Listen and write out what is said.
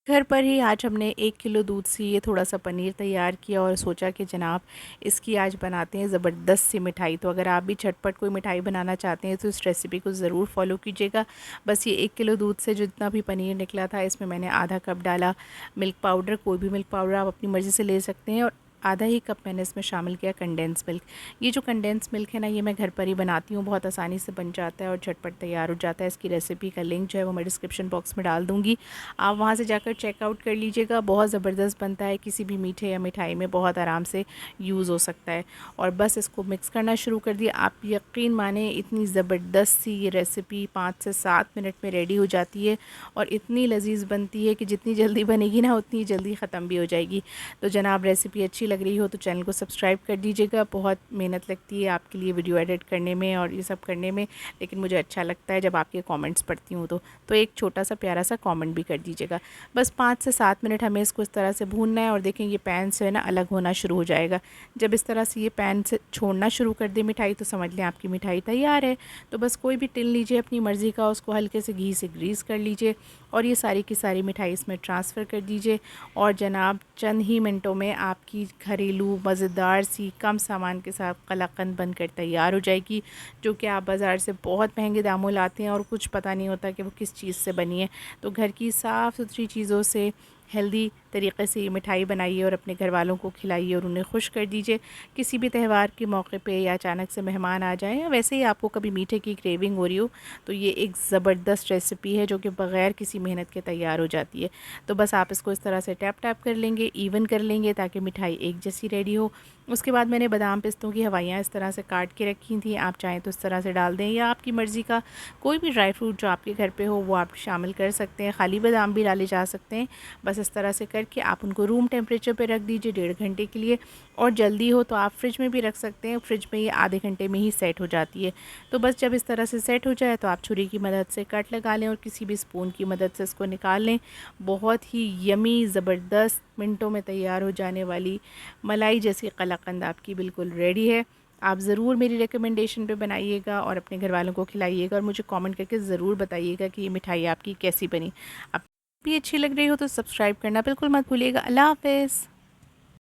घर पर ही आज हमने 1 किलो दूध से ये थोड़ा-सा पनीर तैयार किया और सोचा कि जनाब इसकी आज बनाते हैं ज़बरदस्त सी मिठाई। तो अगर आप भी झटपट कोई मिठाई बनाना चाहते हैं तो इस रेसिपी को ज़रूर फ़ॉलो कीजिएगा। बस ये 1 किलो दूध से जितना भी पनीर निकला था इसमें मैंने आधा कप डाला मिल्क पाउडर, कोई भी मिल्क पाउडर आप अपनी मर्ज़ी से ले सकते हैं, और आधा ही कप मैंने इसमें शामिल किया कंडेंस मिल्क। ये जो कंडेंस मिल्क है ना, ये मैं घर पर ही बनाती हूँ, बहुत आसानी से बन जाता है और झटपट तैयार हो जाता है। इसकी रेसिपी का लिंक जो है वो मैं डिस्क्रिप्शन बॉक्स में डाल दूँगी, आप वहाँ से जाकर चेकआउट कर लीजिएगा। बहुत ज़बरदस्त बनता है, किसी भी मीठे या मिठाई में बहुत आराम से यूज़ हो सकता है। और बस इसको मिक्स करना शुरू कर दिया। आप यकीन माने इतनी ज़बरदस्त सी ये रेसिपी 5 से 7 मिनट में रेडी हो जाती है और इतनी लजीज बनती है कि जितनी जल्दी बनेगी ना उतनी जल्दी ख़त्म भी हो जाएगी। तो जनाब रेसिपी अच्छी लग रही हो तो चैनल को सब्सक्राइब कर दीजिएगा। बहुत मेहनत लगती है आपके लिए वीडियो एडिट करने में और ये सब करने में, लेकिन मुझे अच्छा लगता है जब आपके कमेंट्स पढ़ती हूँ तो एक छोटा सा प्यारा सा कमेंट भी कर दीजिएगा। बस 5 से 7 मिनट हमें इसको इस तरह से भूनना है और देखें ये पैन से ना अलग होना शुरू हो जाएगा। जब इस तरह से ये पैन से छोड़ना शुरू कर दे मिठाई तो समझ लें आपकी मिठाई तैयार है। तो बस कोई भी टिन लीजिए अपनी मर्ज़ी का, उसको हल्के से घी से ग्रीस कर लीजिए और ये सारी की सारी मिठाई इसमें ट्रांसफ़र कर दीजिए। और जनाब चंद ही मिनटों में आपकी घरेलू मज़ेदार सी कम सामान के साथ कलाकंद बनकर तैयार हो जाएगी, जो कि आप बाज़ार से बहुत महंगे दामों लाते हैं और कुछ पता नहीं होता कि वो किस चीज़ से बनी है। तो घर की साफ़ सुथरी चीज़ों से हेल्दी तरीक़े से ये मिठाई बनाइए और अपने घर वालों को खिलाइए और उन्हें खुश कर दीजिए। किसी भी त्यौहार के मौके पे या अचानक से मेहमान आ जाएँ या वैसे ही आपको कभी मीठे की क्रेविंग हो रही हो तो ये एक ज़बरदस्त रेसिपी है जो कि बग़ैर किसी मेहनत के तैयार हो जाती है। तो बस आप इसको इस तरह से टैप टैप कर लेंगे, इवन कर लेंगे ताकि मिठाई एक जैसी रेडी हो। उसके बाद मैंने बादाम पिस्तों की हवाइयाँ इस तरह से काट के रखी थी, आप चाहें तो इस तरह से डाल दें या आपकी मर्ज़ी का कोई भी ड्राई फ्रूट जो आपके घर पे हो वो आप शामिल कर सकते हैं। खाली बादाम भी डाले जा सकते हैं। बस इस तरह से करके आप उनको रूम टेम्परेचर पे रख दीजिए 1.5 घंटे के लिए, और जल्दी हो तो आप फ्रिज में भी रख सकते हैं। फ्रिज में ये आधे घंटे में ही सेट हो जाती है। तो बस जब इस तरह से सेट हो जाए तो आप छुरी की मदद से कट लगा लें और किसी भी स्पून की मदद से इसको निकाल लें। बहुत ही यमी ज़बरदस्त मिनटों में तैयार हो जाने वाली मलाई जैसी कलाकंद आपकी बिल्कुल रेडी है। आप ज़रूर मेरी रिकमेंडेशन पे बनाइएगा और अपने घर वालों को खिलाइएगा और मुझे कमेंट करके ज़रूर बताइएगा कि ये मिठाई आपकी कैसी बनी। आप भी अच्छी लग रही हो तो सब्सक्राइब करना बिल्कुल मत भूलिएगा। अल्लाह हाफ़िज़।